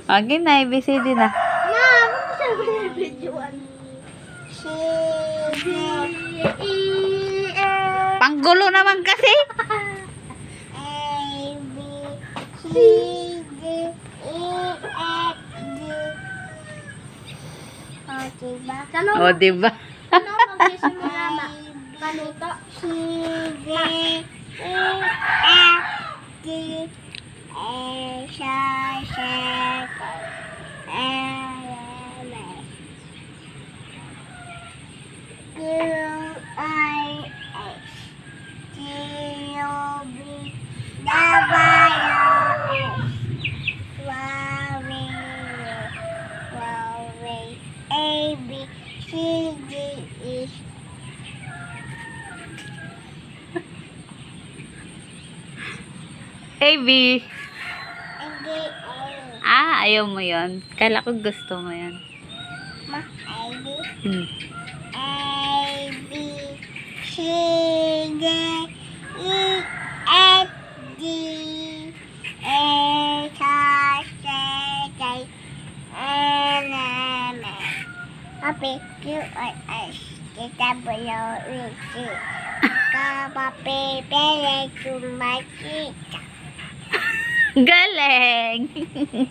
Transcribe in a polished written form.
Okay na, ABCD na. Ma'am, saan ko yung videoan? C, D, E, F, Panggulo naman kasi. A, B, C, D, E, F, G. O, diba? O, diba? Ano magsisimula, ma? Paluto? C, D, E, F, G, A, siya, U-I-S G-O-B W-S A-B-C-D-E. AB. Hindi, Ayaw mo yon. Kala ko gusto mo yan. ma, A-B. Hmm. A, B, C, D, E, F, G, H, I, J, K, L, M, N, O, P, Q, R, S, T, W, X, Y, Z. Galing!